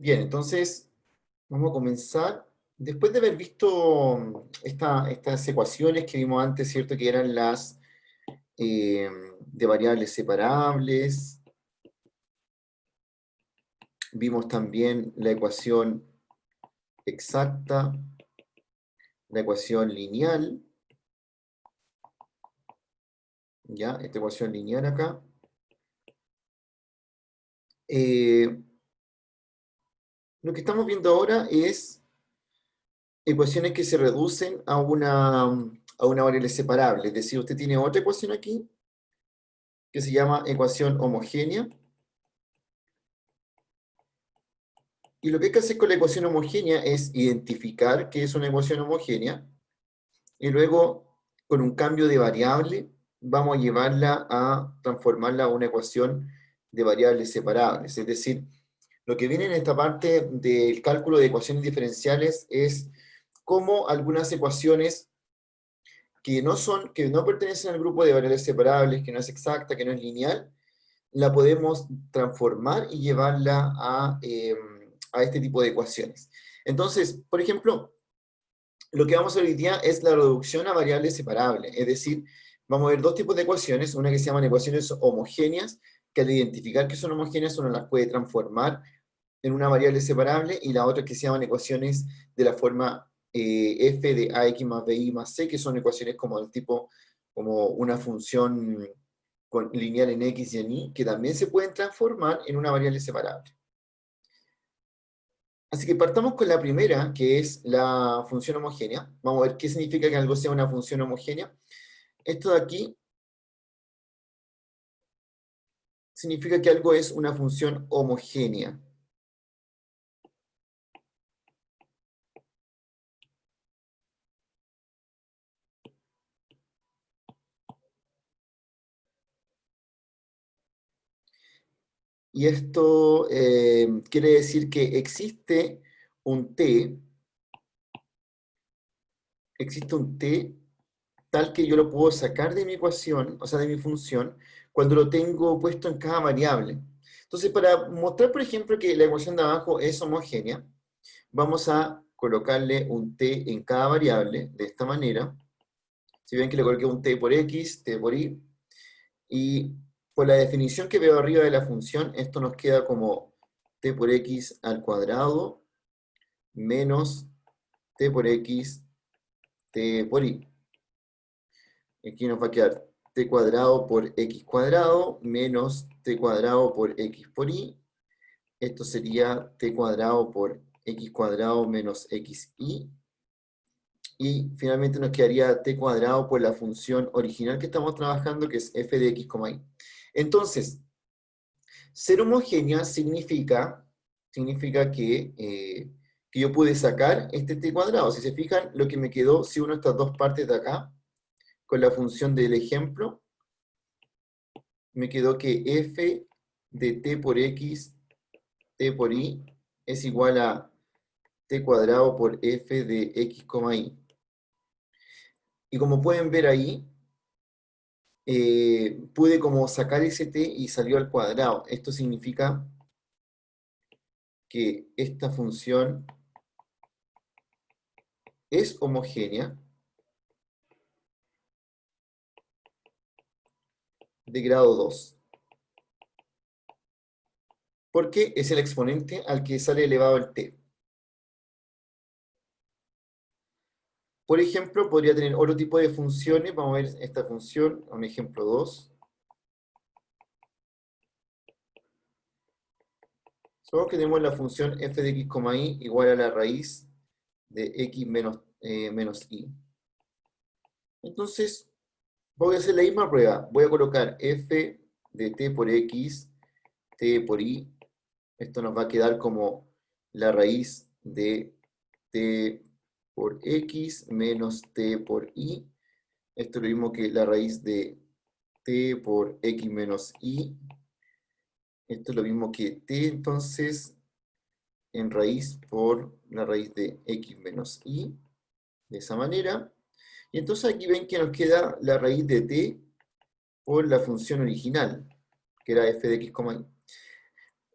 Bien, entonces vamos a comenzar. Después de haber visto estas ecuaciones que vimos antes, ¿cierto? Que eran las de variables separables. Vimos también la ecuación exacta, la ecuación lineal, ¿ya? Esta ecuación lineal acá. Lo que estamos viendo ahora es ecuaciones que se reducen a una variable separable. Es decir, usted tiene otra ecuación aquí que se llama ecuación homogénea. Y lo que hay que hacer con la ecuación homogénea es identificar que es una ecuación homogénea y luego, con un cambio de variable, vamos a llevarla a transformarla a una ecuación de variables separables. Es decir, lo que viene en esta parte del cálculo de ecuaciones diferenciales es cómo algunas ecuaciones que no pertenecen al grupo de variables separables, que no es exacta, que no es lineal, la podemos transformar y llevarla a este tipo de ecuaciones. Entonces, por ejemplo, lo que vamos a ver hoy día es la reducción a variables separables, es decir, vamos a ver dos tipos de ecuaciones, una que se llaman ecuaciones homogéneas, que al identificar que son homogéneas uno las puede transformar en una variable separable, y la otra que se llaman ecuaciones de la forma f de ax más bi más c, que son ecuaciones como del tipo, como una función lineal en x y en y, que también se pueden transformar en una variable separable. Así que partamos con la primera, que es la función homogénea. Vamos a ver qué significa que algo sea una función homogénea. Esto de aquí significa que algo es una función homogénea. Y esto quiere decir que existe un t tal que yo lo puedo sacar de mi ecuación, o sea, de mi función, cuando lo tengo puesto en cada variable. Entonces, para mostrar, por ejemplo, que la ecuación de abajo es homogénea, vamos a colocarle un t en cada variable, de esta manera. Si ven que le coloqué un t por x, t por y, y por la definición que veo arriba de la función, esto nos queda como t por x al cuadrado menos t por x, t por y. Aquí nos va a quedar t cuadrado por x cuadrado menos t cuadrado por x por y. Esto sería t cuadrado por x cuadrado menos xy. Y finalmente nos quedaría t cuadrado por la función original que estamos trabajando, que es f de x, y. Entonces, ser homogénea significa que yo pude sacar este t cuadrado. Si se fijan, lo que me quedó, si uno de estas dos partes de acá, con la función del ejemplo, me quedó que f de t por x, t por y, es igual a t cuadrado por f de x, y. Y como pueden ver ahí, pude como sacar ese t y salió al cuadrado. Esto significa que esta función es homogénea de grado 2, porque es el exponente al que sale elevado el t. Por ejemplo, podría tener otro tipo de funciones. Vamos a ver esta función, un ejemplo 2. Supongamos que tenemos la función f de x, y igual a la raíz de x menos y. Entonces, voy a hacer la misma prueba. Voy a colocar f de t por x, t por y. Esto nos va a quedar como la raíz de t por x menos t por y. Esto es lo mismo que la raíz de t por x menos y. Esto es lo mismo que t, entonces, en raíz por la raíz de x menos y. De esa manera. Y entonces aquí ven que nos queda la raíz de t por la función original, que era f de x, y.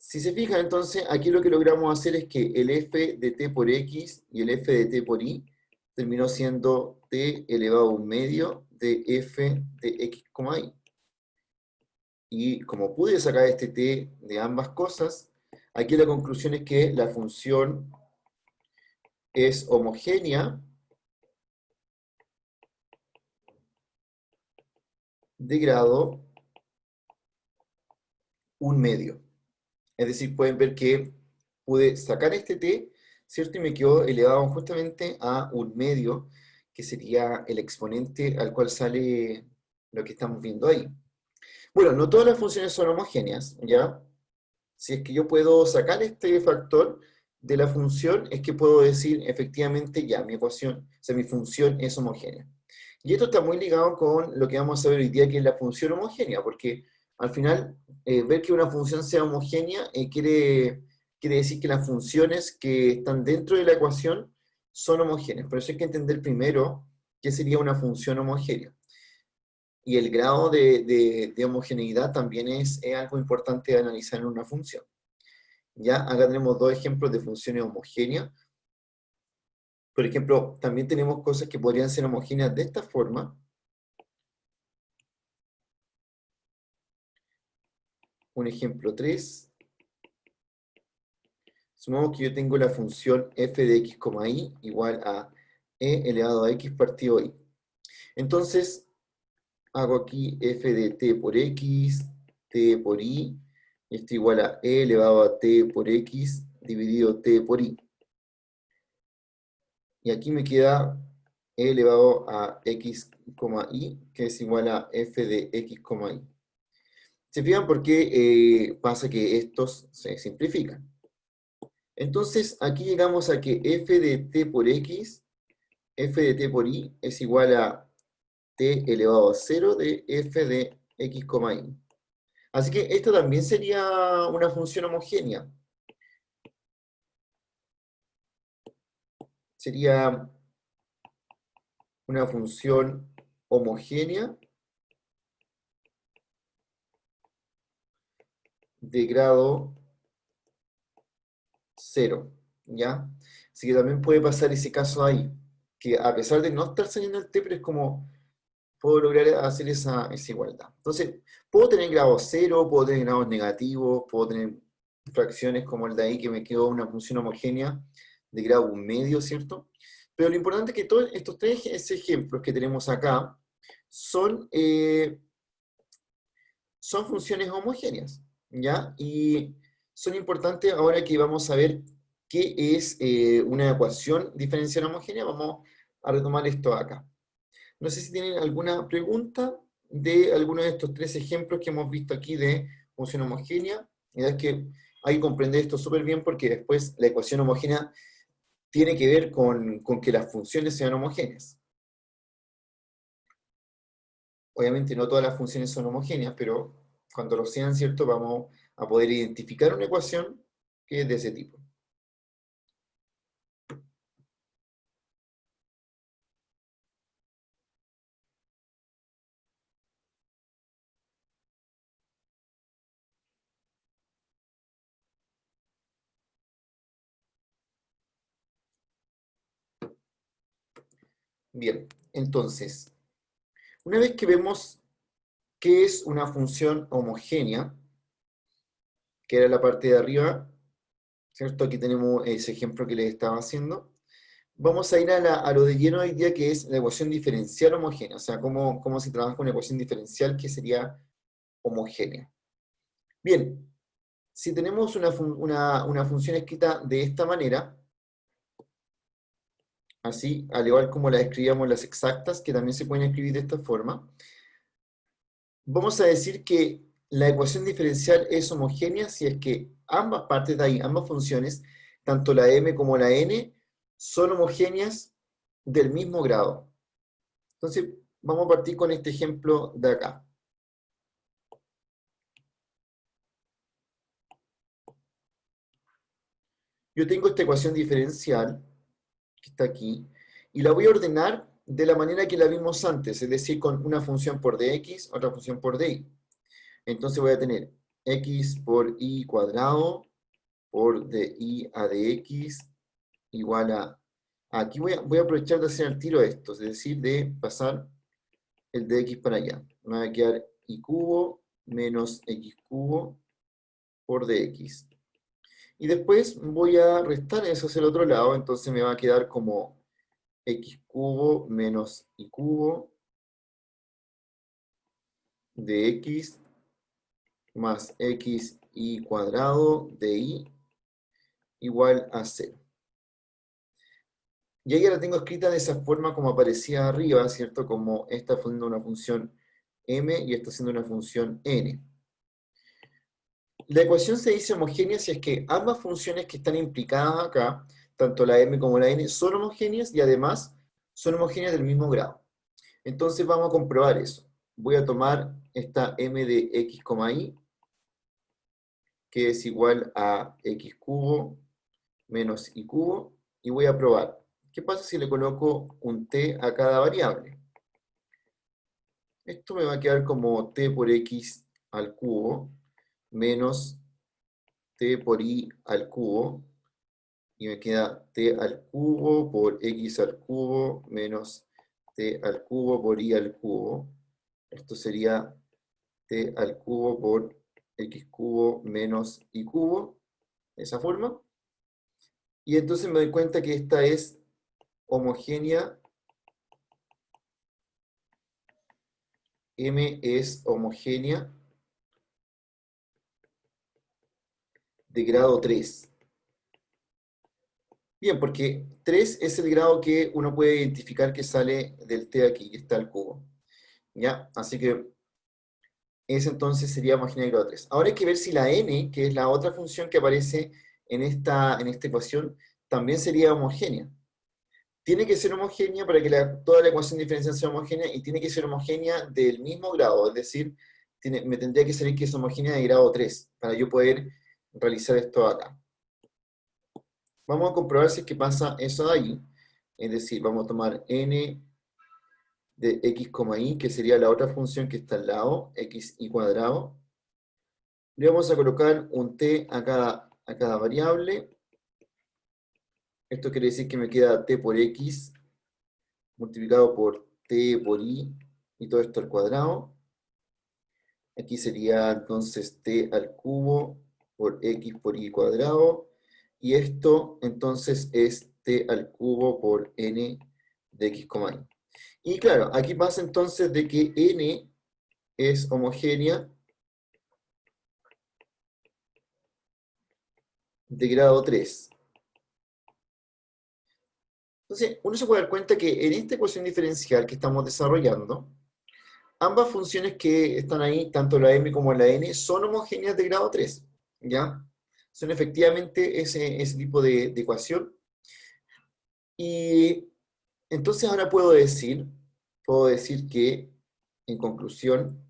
Si se fijan, entonces, aquí lo que logramos hacer es que el f de t por x y el f de t por y terminó siendo t elevado a un medio de f de x, y. Y como pude sacar este t de ambas cosas, aquí la conclusión es que la función es homogénea de grado un medio. Es decir, pueden ver que pude sacar este t, ¿cierto? Y me quedó elevado justamente a un medio, que sería el exponente al cual sale lo que estamos viendo ahí. Bueno, no todas las funciones son homogéneas, ¿ya? Si es que yo puedo sacar este factor de la función, es que puedo decir efectivamente ya, mi ecuación, o sea, mi función es homogénea. Y esto está muy ligado con lo que vamos a ver hoy día, que es la función homogénea, porque al final, ver que una función sea homogénea quiere decir que las funciones que están dentro de la ecuación son homogéneas. Por eso hay que entender primero qué sería una función homogénea. Y el grado de homogeneidad también es algo importante de analizar en una función. Ya, acá tenemos dos ejemplos de funciones homogéneas. Por ejemplo, también tenemos cosas que podrían ser homogéneas de esta forma. Un ejemplo 3. Supongamos que yo tengo la función f de x, y igual a e elevado a x partido y. Entonces, hago aquí f de t por x, t por y, y esto igual a e elevado a t por x dividido t por y. Y aquí me queda e elevado a x, y, que es igual a f de x, y. ¿Se fijan por qué pasa que estos se simplifican? Entonces, aquí llegamos a que f de t por x, f de t por y, es igual a t elevado a 0 de f de x, y. Así que esto también sería una función homogénea. Sería una función homogénea de grado 0, ¿ya? Así que también puede pasar ese caso ahí, que a pesar de no estar saliendo el t, pero es como puedo lograr hacer esa igualdad. Entonces, puedo tener grados 0, puedo tener grados negativos, puedo tener fracciones como el de ahí, que me quedó una función homogénea de grado 1 medio, ¿cierto? Pero lo importante es que todos estos tres ejemplos que tenemos acá son, son funciones homogéneas, ¿ya? Y son importantes ahora que vamos a ver qué es una ecuación diferencial homogénea. Vamos a retomar esto acá. No sé si tienen alguna pregunta de alguno de estos tres ejemplos que hemos visto aquí de función homogénea. La verdad es que hay que comprender esto súper bien, porque después la ecuación homogénea tiene que ver con que las funciones sean homogéneas. Obviamente no todas las funciones son homogéneas, pero cuando lo sean, ¿cierto? Vamos a poder identificar una ecuación que es de ese tipo. Bien, entonces, una vez que vemos qué es una función homogénea, que era la parte de arriba, ¿cierto? Aquí tenemos ese ejemplo que les estaba haciendo. Vamos a ir a lo de lleno hoy día, que es la ecuación diferencial homogénea, o sea, cómo se trabaja con una ecuación diferencial que sería homogénea. Bien, si tenemos una función escrita de esta manera, así, al igual como la escribíamos las exactas, que también se pueden escribir de esta forma, vamos a decir que la ecuación diferencial es homogénea si es que ambas partes de ahí, ambas funciones, tanto la m como la n, son homogéneas del mismo grado. Entonces, vamos a partir con este ejemplo de acá. Yo tengo esta ecuación diferencial, que está aquí, y la voy a ordenar de la manera que la vimos antes, es decir, con una función por dx, otra función por dy. Entonces voy a tener x por y cuadrado por di a dx igual a... Aquí voy a aprovechar de hacer el tiro esto, es decir, de pasar el dx para allá. Me va a quedar y cubo menos x cubo por dx. Y después voy a restar eso hacia el otro lado, entonces me va a quedar como x cubo menos y cubo de x más x y cuadrado de y igual a 0. Y ahí ya la tengo escrita de esa forma como aparecía arriba, ¿cierto? Como esta siendo una función m y esta siendo una función n. La ecuación se dice homogénea si es que ambas funciones que están implicadas acá, tanto la m como la n, son homogéneas y además son homogéneas del mismo grado. Entonces vamos a comprobar eso. Voy a tomar esta m de x, y, que es igual a x cubo menos y cubo, y voy a probar. ¿Qué pasa si le coloco un t a cada variable? Esto me va a quedar como t por x al cubo menos t por y al cubo, y me queda t al cubo por x al cubo menos t al cubo por y al cubo. Esto sería t al cubo por x cubo menos y cubo, de esa forma. Y entonces me doy cuenta que esta es homogénea, m es homogénea de grado 3. Bien, porque 3 es el grado que uno puede identificar que sale del t aquí, que está al cubo. ¿Ya? Así que ese entonces sería homogénea de grado 3. Ahora hay que ver si la n, que es la otra función que aparece en esta ecuación, también sería homogénea. Tiene que ser homogénea para que toda la ecuación diferencial sea homogénea, y tiene que ser homogénea del mismo grado, es decir, me tendría que salir que es homogénea de grado 3, para yo poder realizar esto acá. Vamos a comprobar si es que pasa eso de ahí, es decir, vamos a tomar n de x, y, que sería la otra función que está al lado, x y cuadrado. Le vamos a colocar un t a cada variable. Esto quiere decir que me queda t por x multiplicado por t por y todo esto al cuadrado. Aquí sería entonces t al cubo por x por y cuadrado. Y esto entonces es t al cubo por n de x, y. Y claro, aquí pasa entonces de que n es homogénea de grado 3. Entonces, uno se puede dar cuenta que en esta ecuación diferencial que estamos desarrollando, ambas funciones que están ahí, tanto la m como la n, son homogéneas de grado 3, ¿ya? Son efectivamente ese tipo de ecuación. Y entonces ahora puedo decir que, en conclusión,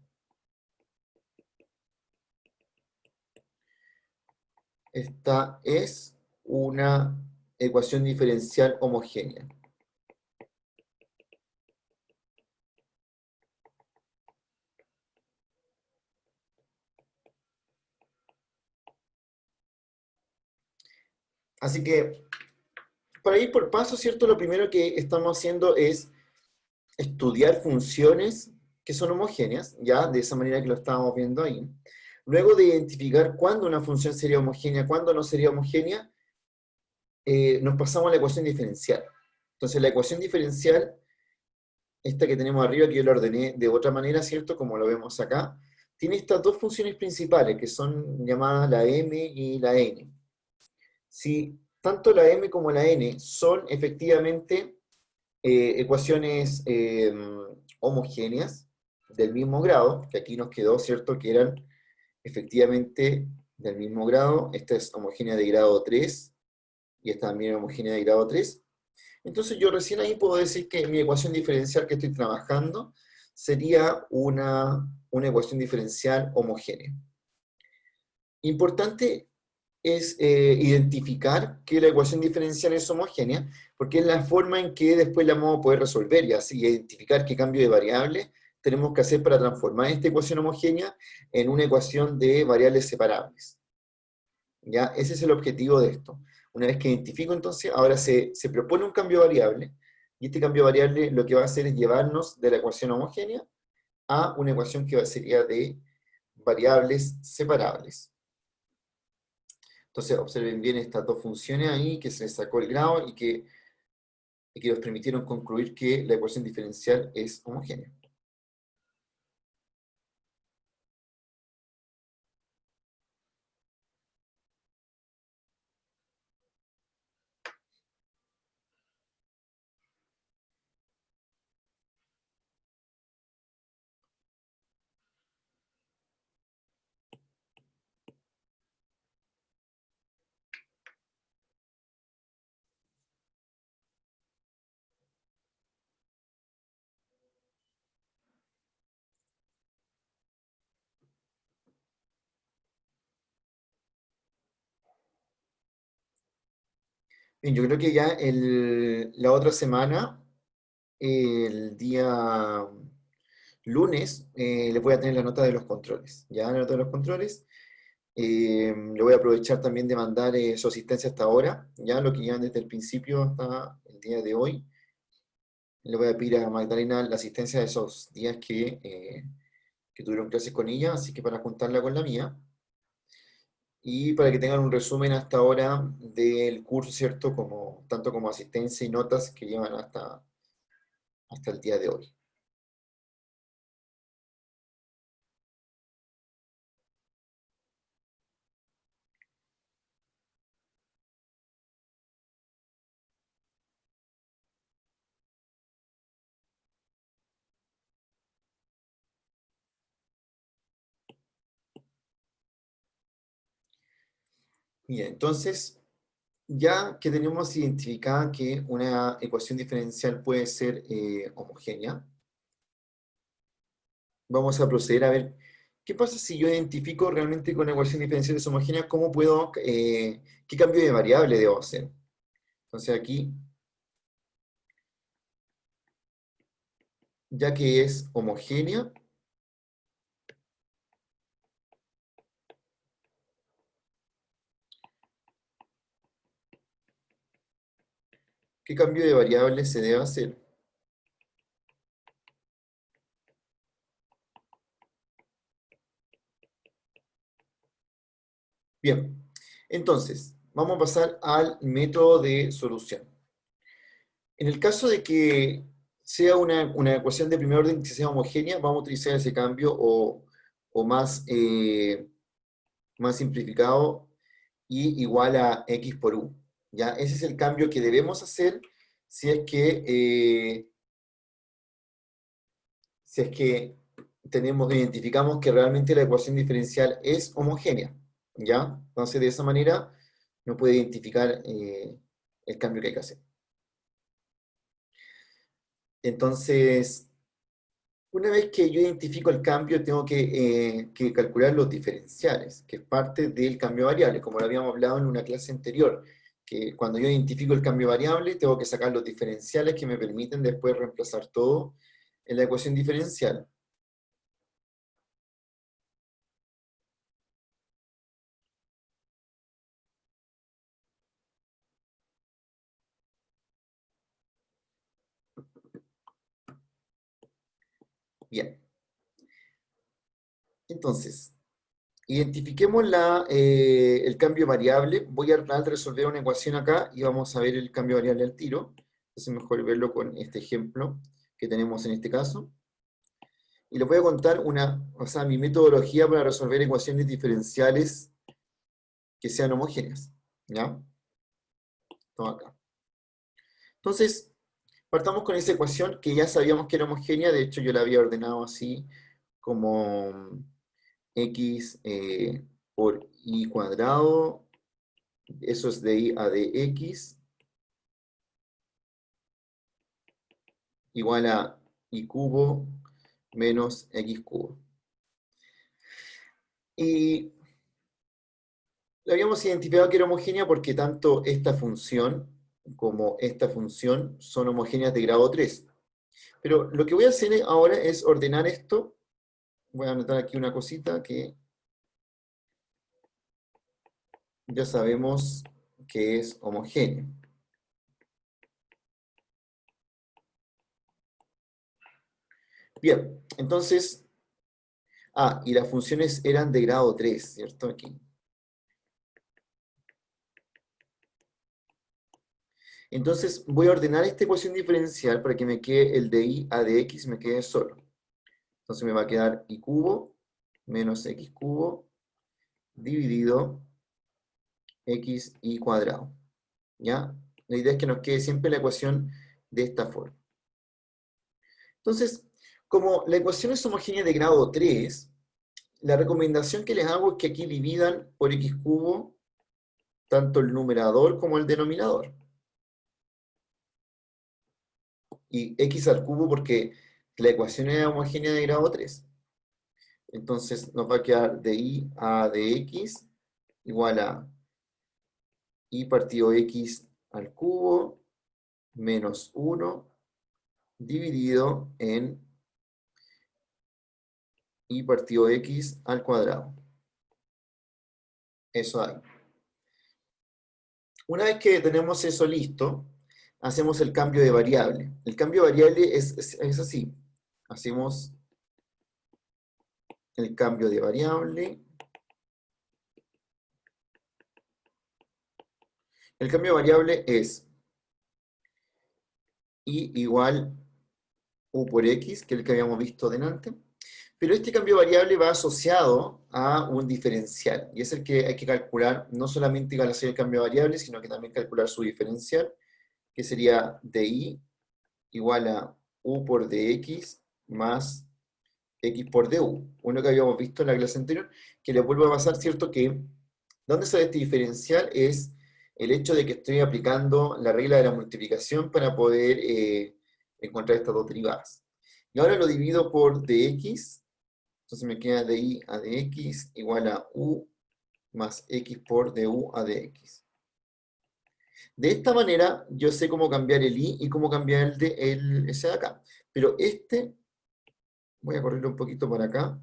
esta es una ecuación diferencial homogénea. Así que, para ir por paso, ¿cierto? Lo primero que estamos haciendo es estudiar funciones que son homogéneas, ya de esa manera que lo estábamos viendo ahí. Luego de identificar cuándo una función sería homogénea, cuándo no sería homogénea, nos pasamos a la ecuación diferencial. Entonces la ecuación diferencial, esta que tenemos arriba, que yo la ordené de otra manera, ¿cierto? Como lo vemos acá, tiene estas dos funciones principales, que son llamadas la m y la n. Si tanto la m como la n son efectivamente ecuaciones homogéneas del mismo grado, que aquí nos quedó, ¿cierto? Que eran efectivamente del mismo grado. Esta es homogénea de grado 3, y esta también es homogénea de grado 3. Entonces yo recién ahí puedo decir que mi ecuación diferencial que estoy trabajando sería una ecuación diferencial homogénea. Importante es identificar que la ecuación diferencial es homogénea, porque es la forma en que después la vamos a poder resolver, y así identificar qué cambio de variable tenemos que hacer para transformar esta ecuación homogénea en una ecuación de variables separables. ¿Ya? Ese es el objetivo de esto. Una vez que identifico, entonces, ahora se propone un cambio variable, y este cambio variable lo que va a hacer es llevarnos de la ecuación homogénea a una ecuación que sería de variables separables. Entonces, observen bien estas dos funciones ahí, que se les sacó el grado y que nos permitieron concluir que la ecuación diferencial es homogénea. Bien, yo creo que ya la otra semana, el día lunes, les voy a tener la nota de los controles. Ya la nota de los controles. Le voy a aprovechar también de mandar su asistencia hasta ahora, ya lo que llevan desde el principio hasta el día de hoy. Le voy a pedir a Magdalena la asistencia de esos días que tuvieron clases con ella, así que para juntarla con la mía. Y para que tengan un resumen hasta ahora del curso, ¿cierto? Tanto como asistencia y notas que llevan hasta el día de hoy. Bien, entonces, ya que tenemos identificada que una ecuación diferencial puede ser homogénea, vamos a proceder a ver qué pasa si yo identifico realmente con una ecuación diferencial es homogénea, qué cambio de variable debo hacer. Entonces aquí, ya que es homogénea, ¿qué cambio de variable se debe hacer? Bien, entonces, vamos a pasar al método de solución. En el caso de que sea una ecuación de primer orden que sea homogénea, vamos a utilizar ese cambio o más simplificado, y igual a x por u. ¿Ya? Ese es el cambio que debemos hacer si es que, identificamos que realmente la ecuación diferencial es homogénea. ¿Ya? Entonces, de esa manera, no puede identificar el cambio que hay que hacer. Entonces, una vez que yo identifico el cambio, tengo que calcular los diferenciales, que es parte del cambio variable, como lo habíamos hablado en una clase anterior, que cuando yo identifico el cambio variable, tengo que sacar los diferenciales que me permiten después reemplazar todo en la ecuación diferencial. Bien, entonces, identifiquemos el cambio variable. Voy a resolver una ecuación acá y vamos a ver el cambio variable al tiro. Entonces, mejor verlo con este ejemplo que tenemos en este caso. Y les voy a contar mi metodología para resolver ecuaciones diferenciales que sean homogéneas. ¿Ya? Todo acá. Entonces, partamos con esa ecuación que ya sabíamos que era homogénea. De hecho, yo la había ordenado así como x por y cuadrado. Eso es de y a dx igual a y cubo menos x cubo. Y la habíamos identificado que era homogénea porque tanto esta función como esta función son homogéneas de grado 3. Pero lo que voy a hacer ahora es ordenar esto. Voy a anotar aquí una cosita que ya sabemos que es homogéneo. Bien, entonces, y las funciones eran de grado 3, ¿cierto? Aquí. Entonces voy a ordenar esta ecuación diferencial para que me quede el de i a de x, me quede solo. Entonces me va a quedar y cubo menos x cubo dividido x y cuadrado. ¿Ya? La idea es que nos quede siempre la ecuación de esta forma. Entonces, como la ecuación es homogénea de grado 3, la recomendación que les hago es que aquí dividan por x cubo tanto el numerador como el denominador. Y x al cubo porque la ecuación es homogénea de grado 3. Entonces nos va a quedar de i a de x igual a i partido x al cubo menos 1 dividido en i partido x al cuadrado. Eso ahí. Una vez que tenemos eso listo, hacemos el cambio de variable. El cambio de variable es así. Hacemos el cambio de variable. El cambio de variable es i igual u por x, que es el que habíamos visto delante. Pero este cambio de variable va asociado a un diferencial, y es el que hay que calcular, no solamente al hacer el cambio de variable, sino que también calcular su diferencial, que sería di igual a u por dx más x por du. Uno que habíamos visto en la clase anterior, que le vuelvo a pasar, ¿cierto? Que ¿dónde sale este diferencial? Es el hecho de que estoy aplicando la regla de la multiplicación para poder encontrar estas dos derivadas. Y ahora lo divido por dx, entonces me queda di a dx igual a u más x por du a dx. De esta manera yo sé cómo cambiar el i y cómo cambiar ese de acá. Pero voy a correrlo un poquito para acá.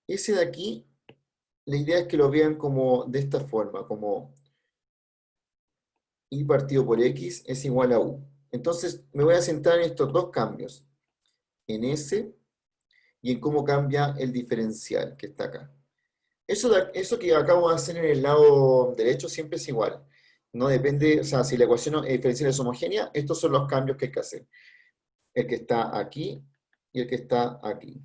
Ese de aquí, la idea es que lo vean como de esta forma, como i partido por x es igual a u. Entonces me voy a centrar en estos dos cambios, en ese y en cómo cambia el diferencial que está acá. Eso que acabo de hacer en el lado derecho siempre es igual. No depende, o sea, si la ecuación diferencial es homogénea, estos son los cambios que hay que hacer. El que está aquí y el que está aquí.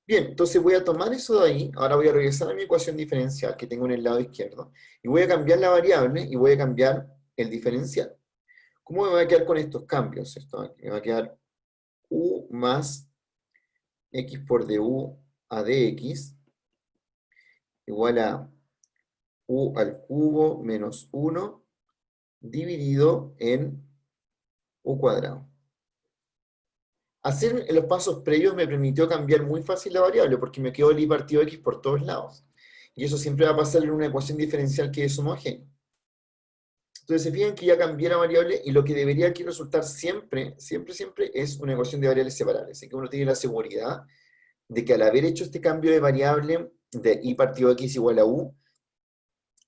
Bien, entonces voy a tomar eso de ahí, ahora voy a regresar a mi ecuación diferencial que tengo en el lado izquierdo, y voy a cambiar la variable y voy a cambiar el diferencial. ¿Cómo me va a quedar con estos cambios? Me va a quedar u más x por du a dx igual a u al cubo menos 1 dividido en u cuadrado. Hacer los pasos previos me permitió cambiar muy fácil la variable porque me quedó el i partido x por todos lados. Y eso siempre va a pasar en una ecuación diferencial que es homogénea. Entonces se fijan que ya cambié la variable y lo que debería aquí resultar siempre, siempre, siempre es una ecuación de variables separables. Así que uno tiene la seguridad de que al haber hecho este cambio de variable de i partido x igual a u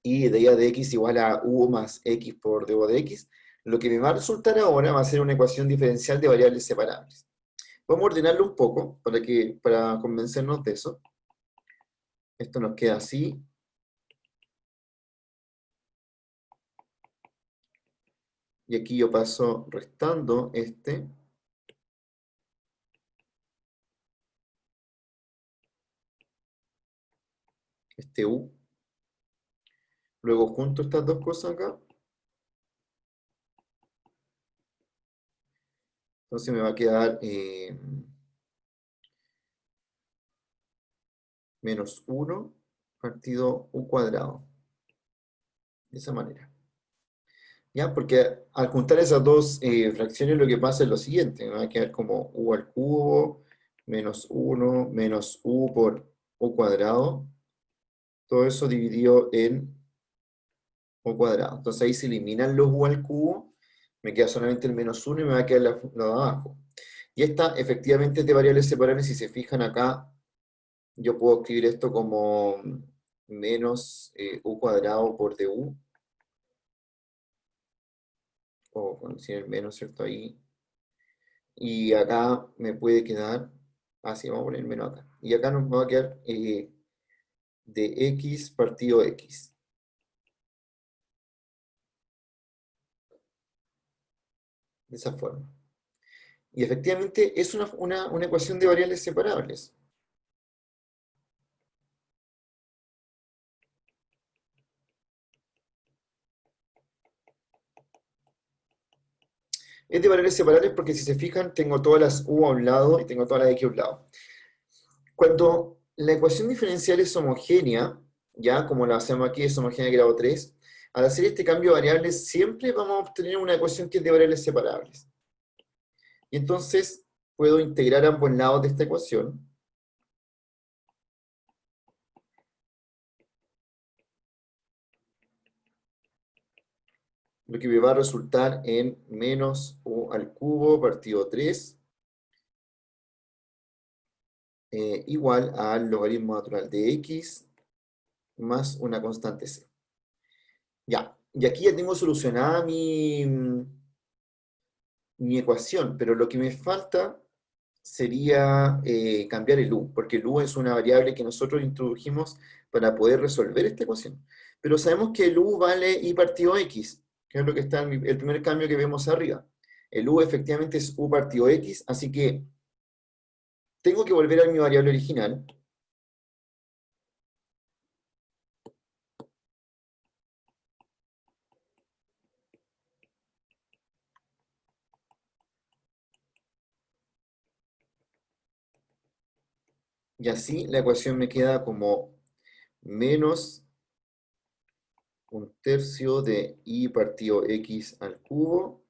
y de i a de x igual a u más x por d de x, lo que me va a resultar ahora va a ser una ecuación diferencial de variables separables. Vamos a ordenarlo un poco para convencernos de eso. Esto nos queda así. Y aquí yo paso restando este u. Luego junto estas dos cosas acá. Entonces me va a quedar menos 1 partido u cuadrado. De esa manera. ¿Ya? Porque al juntar esas dos fracciones lo que pasa es lo siguiente. Me va a quedar como u al cubo menos 1 menos u por u cuadrado. Todo eso dividido en u cuadrado. Entonces ahí se eliminan los u al cubo Me queda solamente el -1 y me va a quedar la de abajo. Y esta efectivamente es de variables separables. Si se fijan acá, yo puedo escribir esto como menos u cuadrado por du, o sin el menos, ¿cierto? Ahí. Y acá me puede quedar, así vamos a poner menos acá. Y acá nos va a quedar de x partido x. De esa forma. Y efectivamente es una ecuación de variables separables. Es de variables separables porque si se fijan, tengo todas las u a un lado y tengo todas las x a un lado. Cuando la ecuación diferencial es homogénea, ya como la hacemos aquí, es homogénea de grado 3, al hacer este cambio de variables siempre vamos a obtener una ecuación que es de variables separables. Y entonces puedo integrar ambos lados de esta ecuación. Lo que me va a resultar en menos u al cubo partido 3 igual al logaritmo natural de x más una constante c. Ya, y aquí ya tengo solucionada mi ecuación, pero lo que me falta sería cambiar el u, porque el u es una variable que nosotros introdujimos para poder resolver esta ecuación. Pero sabemos que el u vale i partido x, que es lo que está en el primer cambio que vemos arriba. El u efectivamente es u partido x, así que tengo que volver a mi variable original. Y así la ecuación me queda como menos un tercio de i partido x al cubo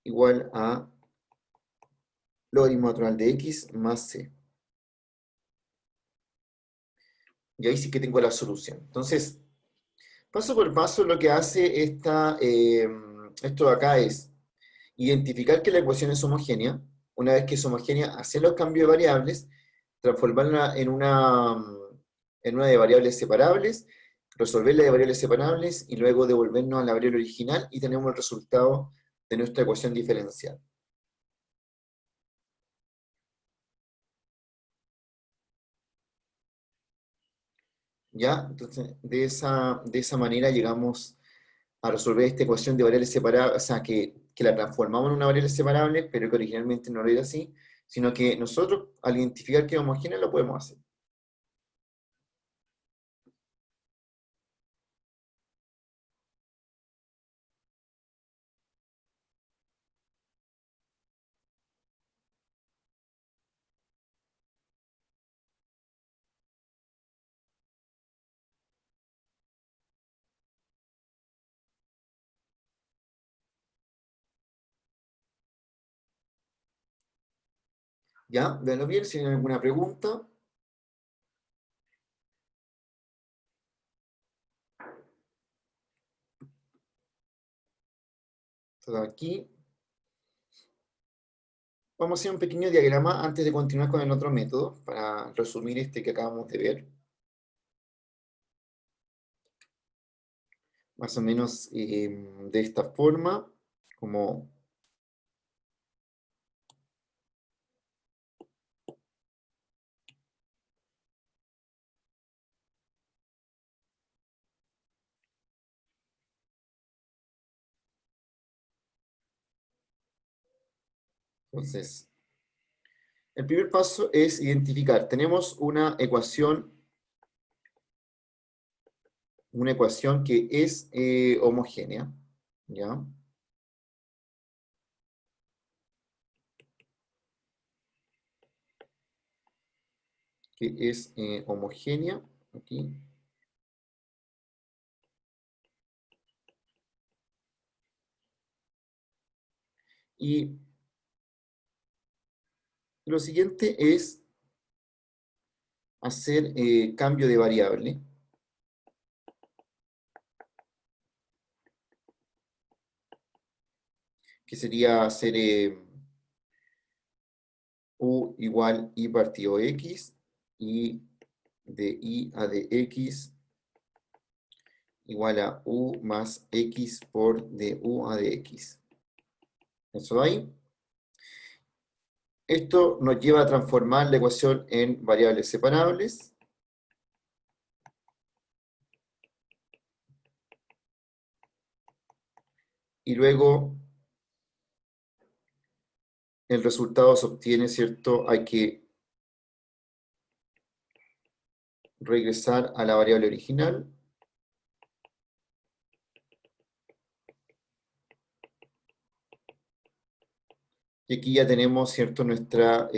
igual a logaritmo natural de x más c. Y ahí sí que tengo la solución. Entonces, paso por paso lo que hace esto de acá es identificar que la ecuación es homogénea. Una vez que es homogénea, hacer los cambios de variables, transformarla en una de variables separables, resolverla de variables separables y luego devolvernos a la variable original y tenemos el resultado de nuestra ecuación diferencial. ¿Ya? Entonces, de esa manera llegamos a resolver esta ecuación de variables separables, o sea, que la transformamos en una variable separable, pero que originalmente no lo era así, sino que nosotros, al identificar que es homogénea, lo podemos hacer. ¿Ya? Veanlo bien, si tienen alguna pregunta. Todo aquí. Vamos a hacer un pequeño diagrama antes de continuar con el otro método, para resumir este que acabamos de ver. Más o menos de esta forma, como entonces. El primer paso es identificar. Tenemos una ecuación que es homogénea, ¿ya? Que es homogénea, aquí. Y lo siguiente es hacer cambio de variable. que sería hacer u igual i partido x, y de i a de x igual a u más x por de u a de x. ¿Eso ahí? Esto nos lleva a transformar la ecuación en variables separables. Y luego el resultado se obtiene, ¿cierto? Hay que regresar a la variable original. Y aquí ya tenemos, ¿cierto?, nuestra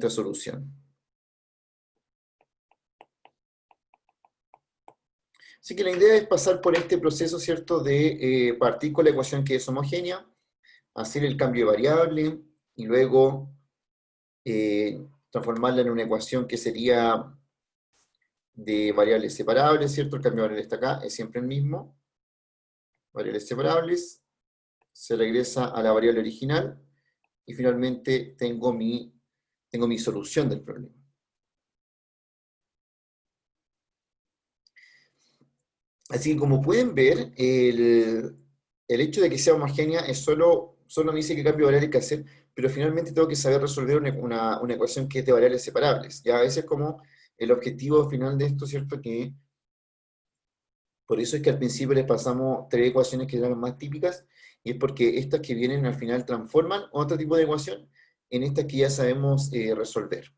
solución. Así que la idea es pasar por este proceso, ¿cierto?, de partir con la ecuación que es homogénea, hacer el cambio de variable, y luego transformarla en una ecuación que sería de variables separables, ¿cierto? El cambio de variable está acá, es siempre el mismo. Variables separables, se regresa a la variable original, y finalmente tengo mi solución del problema. Así que como pueden ver, el hecho de que sea homogénea es solo me dice qué cambio de variable hay que hacer, pero finalmente tengo que saber resolver una ecuación que es de variables separables. Ya a veces como el objetivo final de esto, ¿cierto? Que por eso es que al principio les pasamos tres ecuaciones que eran las más típicas, y es porque estas que vienen al final transforman otro tipo de ecuación en estas que ya sabemos resolver.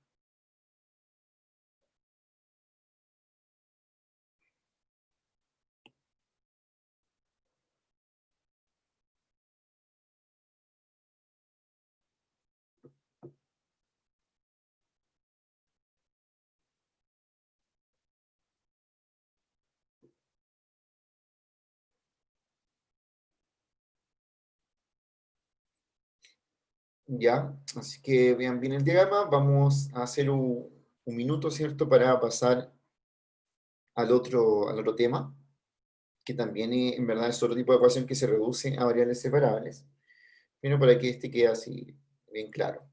Ya, así que vean bien el diagrama, vamos a hacer un minuto, ¿cierto?, para pasar al otro tema, que también en verdad es otro tipo de ecuación que se reduce a variables separables, pero para que este quede así bien claro.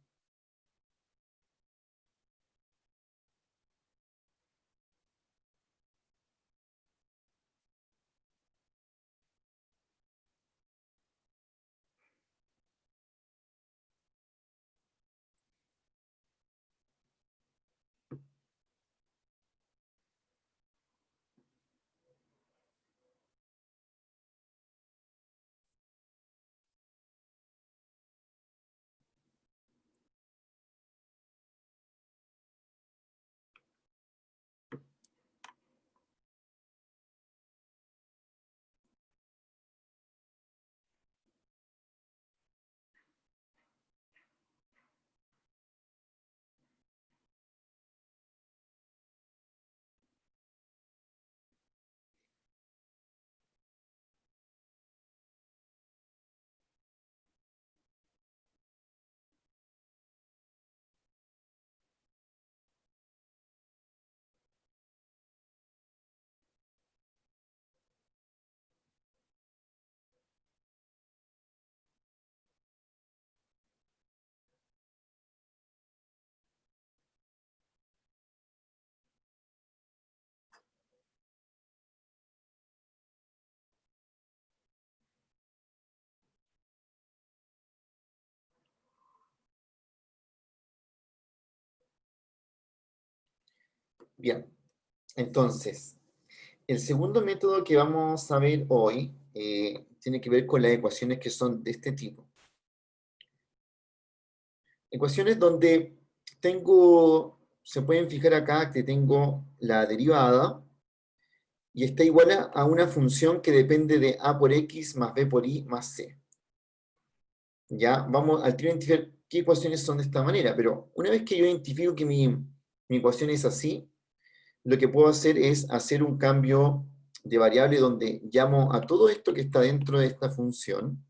Bien, entonces, el segundo método que vamos a ver hoy tiene que ver con las ecuaciones que son de este tipo. Ecuaciones donde se pueden fijar acá que tengo la derivada, y está igual a una función que depende de a por x más b por y más c. Ya, vamos al tiro a identificar qué ecuaciones son de esta manera, pero una vez que yo identifico que mi ecuación es así, lo que puedo hacer es hacer un cambio de variable donde llamo a todo esto que está dentro de esta función,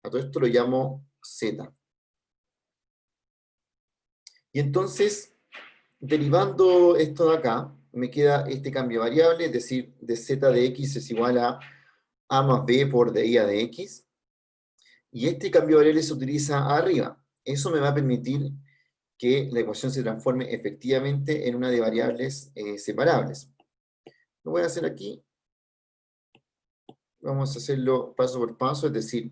a todo esto lo llamo z. Y entonces, derivando esto de acá, me queda este cambio de variable, es decir, de z de x es igual a más b por de y a de x. y este cambio de variable se utiliza arriba. Eso me va a permitir que la ecuación se transforme efectivamente en una de variables separables. Lo voy a hacer aquí. Vamos a hacerlo paso por paso, es decir,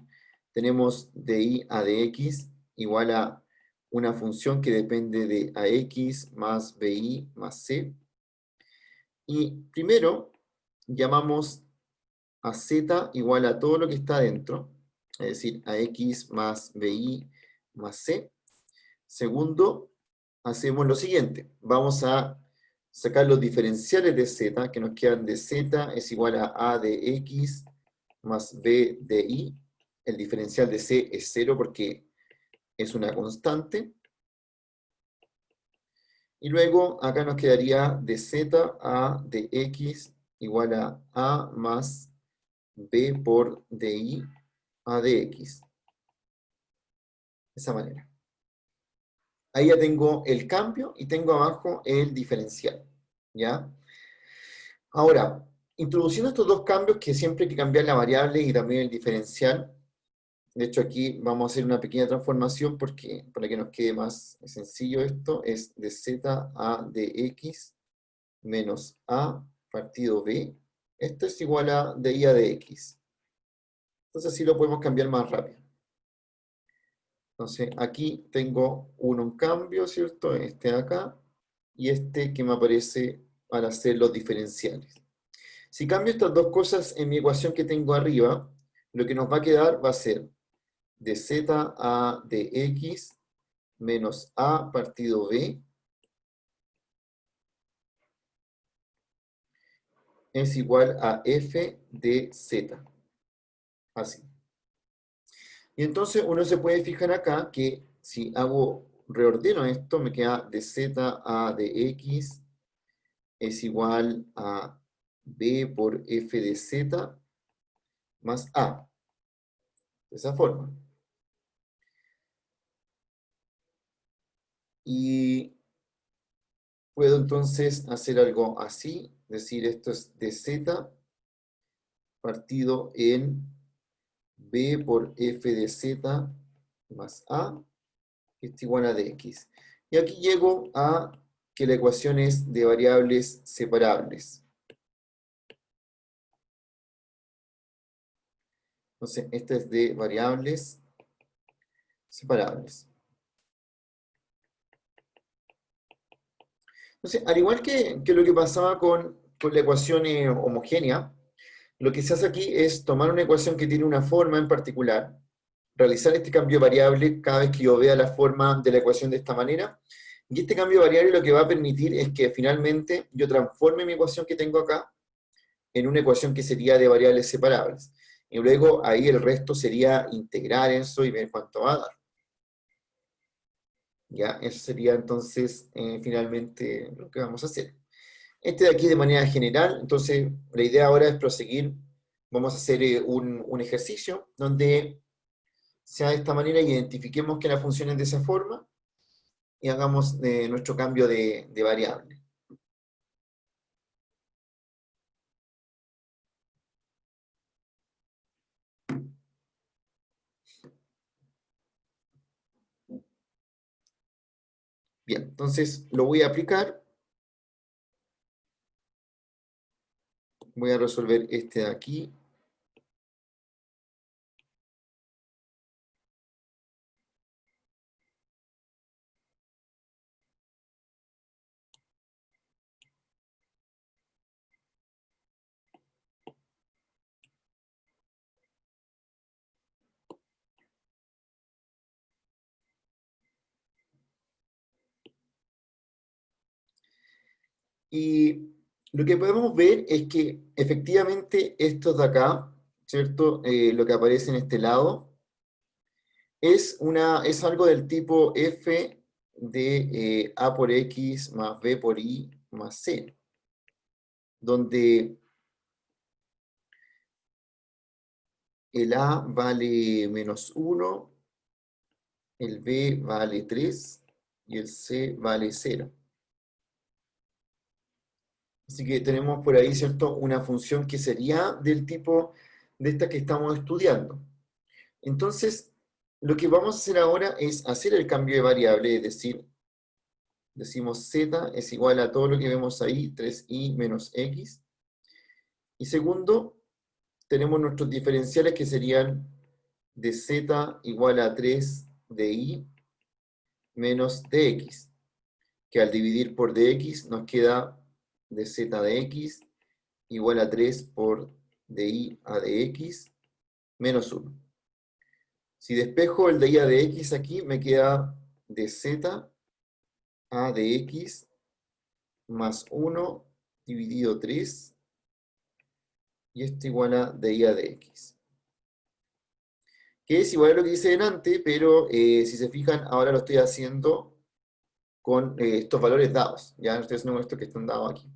tenemos de i a dx igual a una función que depende de ax más bi más c. Y primero llamamos a z igual a todo lo que está adentro, es decir, ax más bi más c. Segundo, hacemos lo siguiente, vamos a sacar los diferenciales de z, que nos quedan de z es igual a de x más b de i. El diferencial de c es 0 porque es una constante. Y luego acá nos quedaría de z a de x igual a más b por di a dx. De esa manera. Ahí ya tengo el cambio y tengo abajo el diferencial. ¿Ya? Ahora, introduciendo estos dos cambios que siempre hay que cambiar la variable y también el diferencial. De hecho, aquí vamos a hacer una pequeña transformación porque para que nos quede más sencillo esto, es de z a de x menos a partido b. Esto es igual a de i a de x. Entonces así lo podemos cambiar más rápido. Entonces aquí tengo uno en cambio, ¿cierto? Este de acá y este que me aparece al hacer los diferenciales. Si cambio estas dos cosas en mi ecuación que tengo arriba, lo que nos va a quedar va a ser de z a de x menos a partido b es igual a f de z. Así. Y entonces uno se puede fijar acá que si reordeno esto, me queda de z a de x es igual a b por f de z más a. De esa forma. Y puedo entonces hacer algo así, decir esto es de z partido en b por f de z más a, que es igual a dx. Y aquí llego a que la ecuación es de variables separables. Entonces, esta es de variables separables. Entonces, al igual que lo que pasaba con la ecuación homogénea, lo que se hace aquí es tomar una ecuación que tiene una forma en particular, realizar este cambio de variable cada vez que yo vea la forma de la ecuación de esta manera, y este cambio de variable lo que va a permitir es que finalmente yo transforme mi ecuación que tengo acá en una ecuación que sería de variables separables. Y luego ahí el resto sería integrar eso y ver cuánto va a dar. ¿Ya? Eso sería entonces finalmente lo que vamos a hacer. Este de aquí de manera general, entonces la idea ahora es proseguir, vamos a hacer un ejercicio donde sea de esta manera, identifiquemos que la función es de esa forma y hagamos nuestro cambio de variable. Bien, entonces lo voy a aplicar. Voy a resolver este de aquí. Y lo que podemos ver es que efectivamente estos de acá, ¿cierto? Lo que aparece en este lado, es algo del tipo f de a por x más b por i más c, donde el a vale menos 1, el b vale 3 y el c vale 0. Así que tenemos por ahí, ¿cierto?, una función que sería del tipo de esta que estamos estudiando. Entonces, lo que vamos a hacer ahora es hacer el cambio de variable, es decir, decimos z es igual a todo lo que vemos ahí, 3i menos x. Y segundo, tenemos nuestros diferenciales que serían de z igual a 3 de i menos dx, que al dividir por dx nos queda de z de x igual a 3 por di a dx menos 1. Si despejo el de i a dx aquí, me queda de z a dx más 1 dividido 3, y esto igual a di a dx. Que es igual a lo que hice delante, pero si se fijan, ahora lo estoy haciendo con estos valores dados. Ya no estoy haciendo con estos que están dados aquí.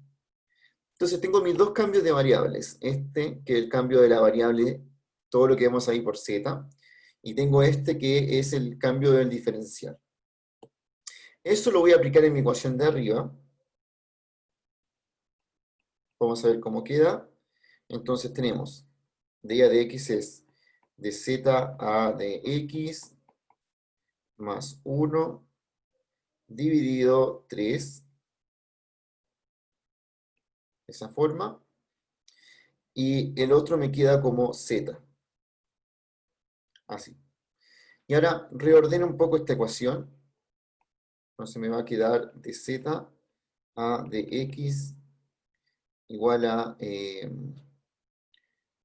Entonces tengo mis dos cambios de variables. Este, que es el cambio de la variable, todo lo que vemos ahí por z, y tengo este que es el cambio del diferencial. Eso lo voy a aplicar en mi ecuación de arriba. Vamos a ver cómo queda. Entonces tenemos di a dx es de z a dx más 1 dividido 3, de esa forma, y el otro me queda como z, así. Y ahora reordeno un poco esta ecuación. Entonces me va a quedar de z a dx igual a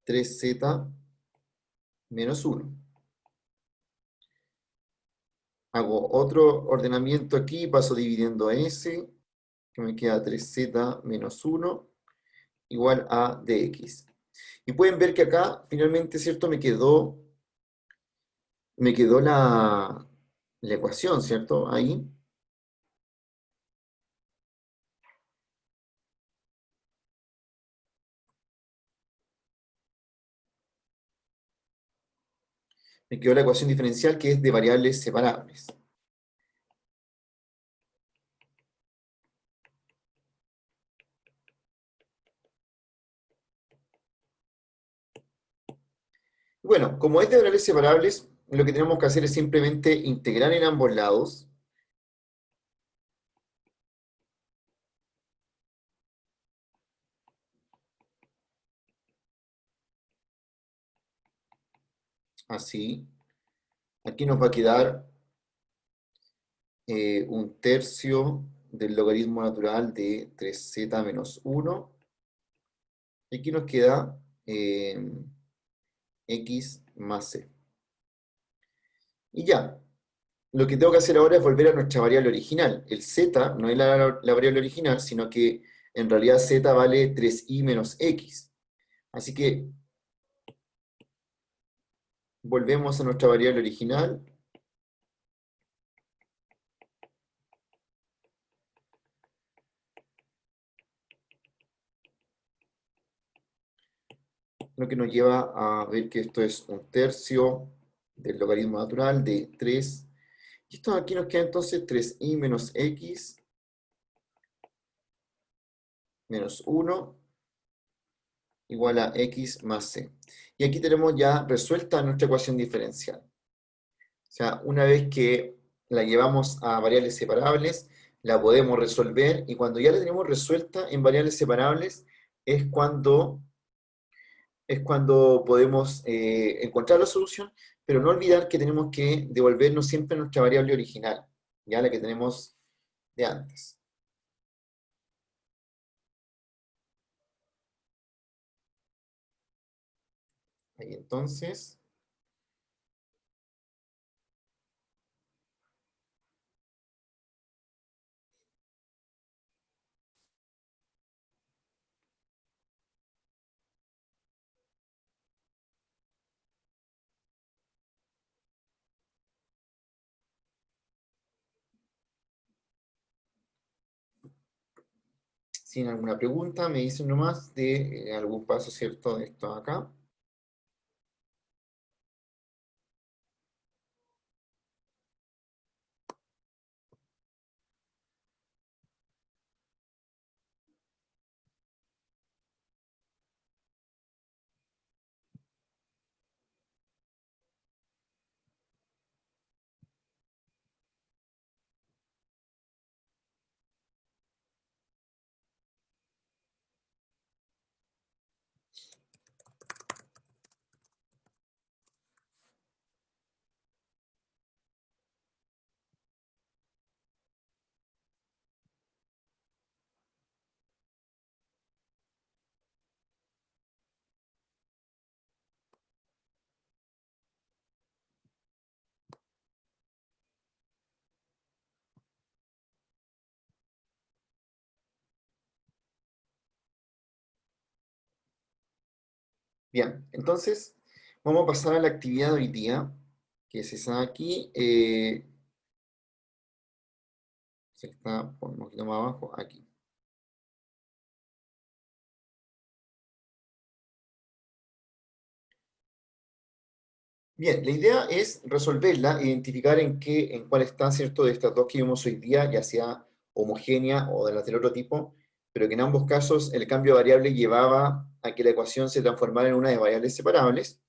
3z menos 1. Hago otro ordenamiento aquí, paso dividiendo a s, que me queda 3z menos 1 igual a dx. Y pueden ver que acá, finalmente, ¿cierto? Me quedó la ecuación, ¿cierto? Ahí. Me quedó la ecuación diferencial que es de variables separables. Bueno, como es de variables separables, lo que tenemos que hacer es simplemente integrar en ambos lados. Así. Aquí nos va a quedar un tercio del logaritmo natural de 3z menos 1. Y aquí nos queda x más c. Y ya. Lo que tengo que hacer ahora es volver a nuestra variable original. El z no es la variable original, sino que en realidad z vale 3i menos x. Así que volvemos a nuestra variable original. Lo que nos lleva a ver que esto es un tercio del logaritmo natural de 3. Y esto aquí nos queda entonces 3i menos x menos 1 igual a x más c. Y aquí tenemos ya resuelta nuestra ecuación diferencial. O sea, una vez que la llevamos a variables separables, la podemos resolver, y cuando ya la tenemos resuelta en variables separables, es cuando, es cuando podemos encontrar la solución, pero no olvidar que tenemos que devolvernos siempre a nuestra variable original, ya la que tenemos de antes. Ahí entonces, sin alguna pregunta, me dicen nomás de algún paso, ¿cierto?, de esto acá. Bien, entonces vamos a pasar a la actividad de hoy día, que es esa de aquí. Se está un poquito más abajo, aquí. Bien, la idea es resolverla, identificar en cuál está, ¿cierto?, de estas dos que vimos hoy día, ya sea homogénea o de las del otro tipo, pero que en ambos casos el cambio de variable llevaba a que la ecuación se transformara en una de variables separables.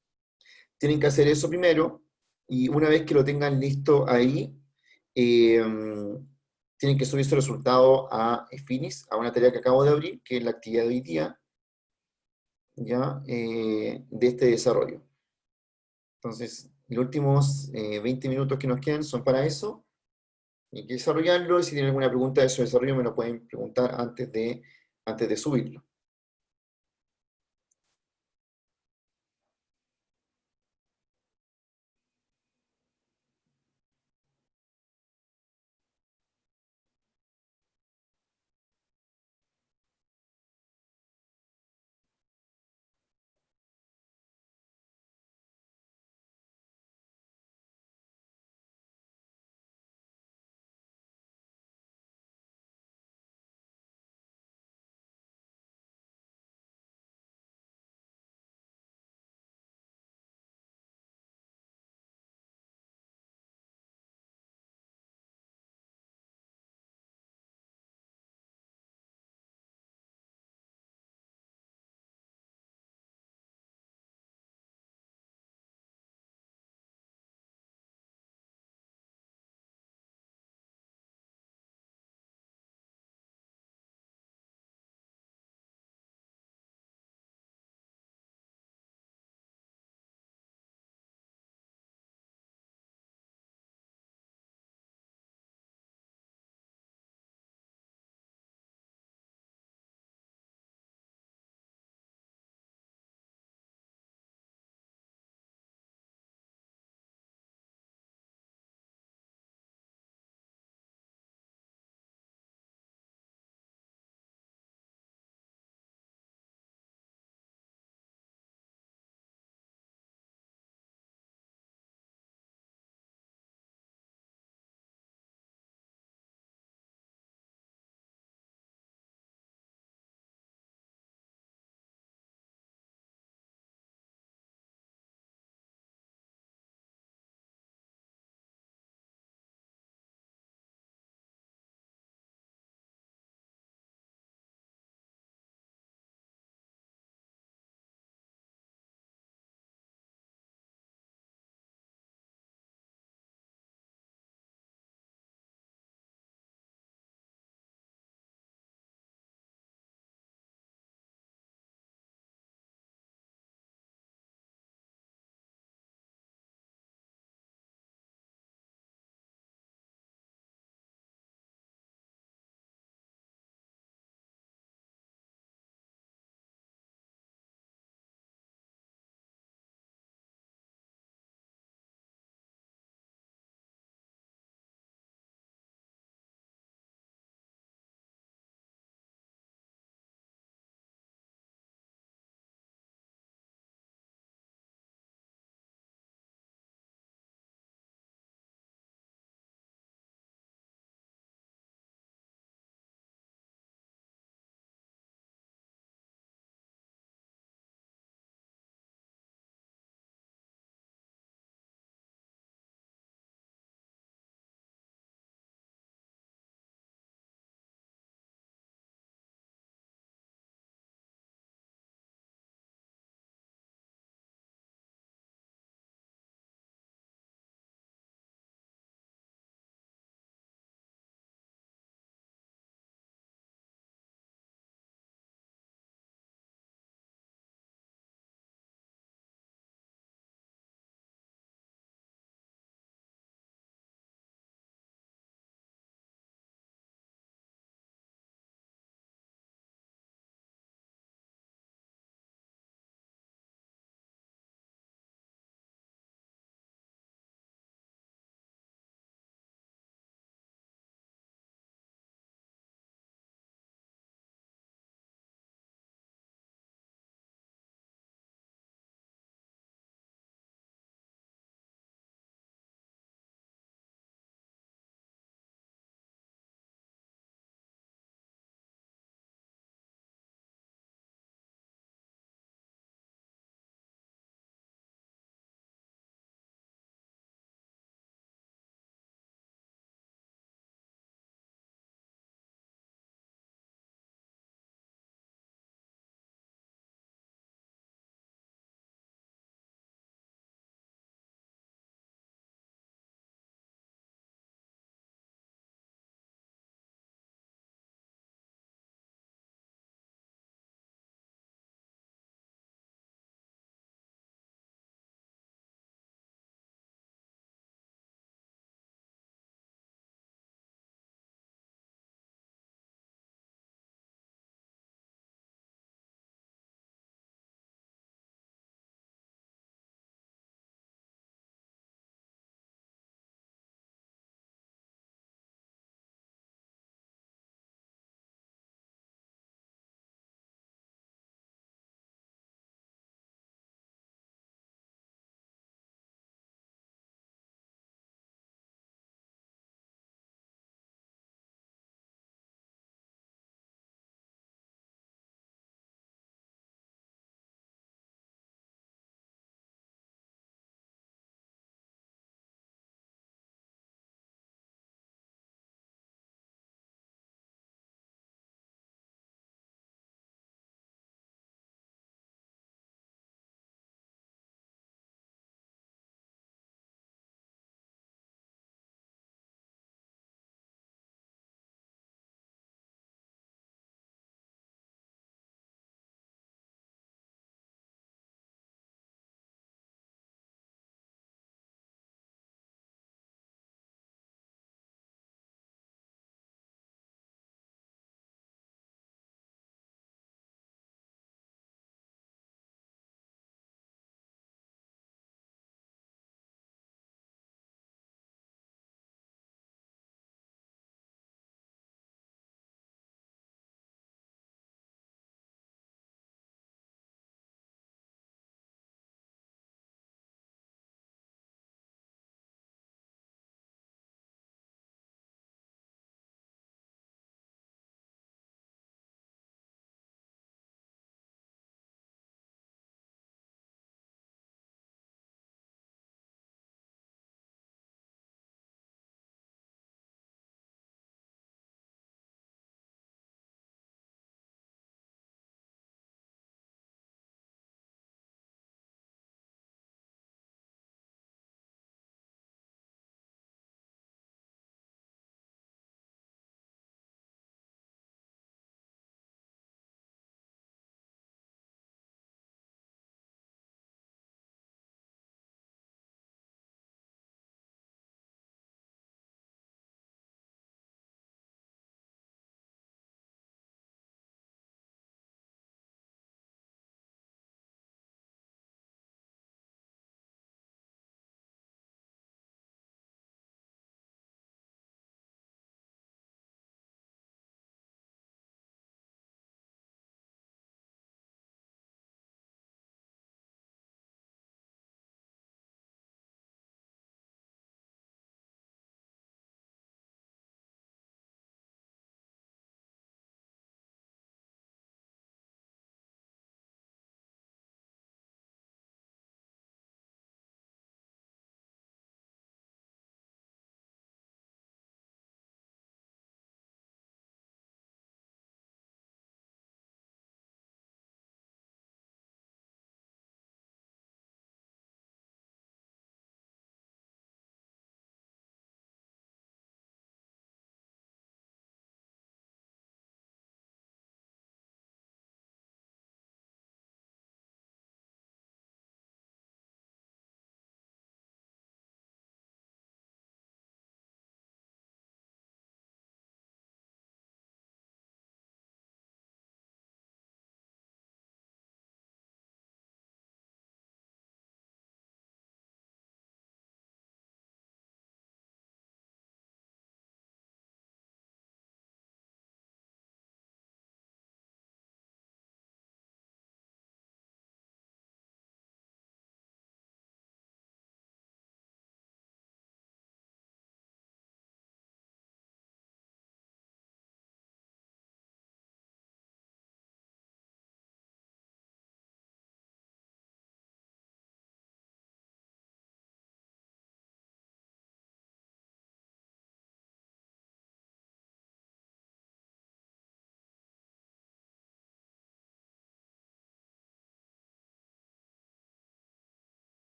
Tienen que hacer eso primero, y una vez que lo tengan listo ahí, eh, tienen que subir su resultado a Finis, a una tarea que acabo de abrir, que es la actividad de hoy día, ya, de este desarrollo. Entonces, los últimos 20 minutos que nos quedan son para eso. Y hay que desarrollarlo. Y si tienen alguna pregunta de su desarrollo, me lo pueden preguntar antes de subirlo.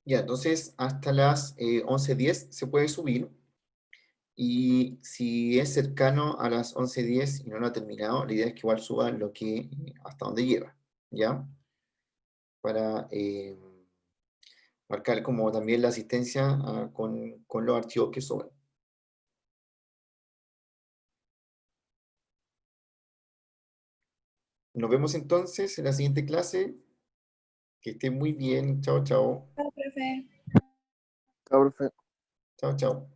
Ya, entonces hasta las 11:10 se puede subir. Y si es cercano a las 11:10 y no lo ha terminado, la idea es que igual suba lo que, hasta donde lleva, ¿ya? Para marcar como también la asistencia con los archivos que suben. Nos vemos entonces en la siguiente clase. Que estén muy bien. Chao, chao. Chao, profe. Chao, profe. Chao, chao.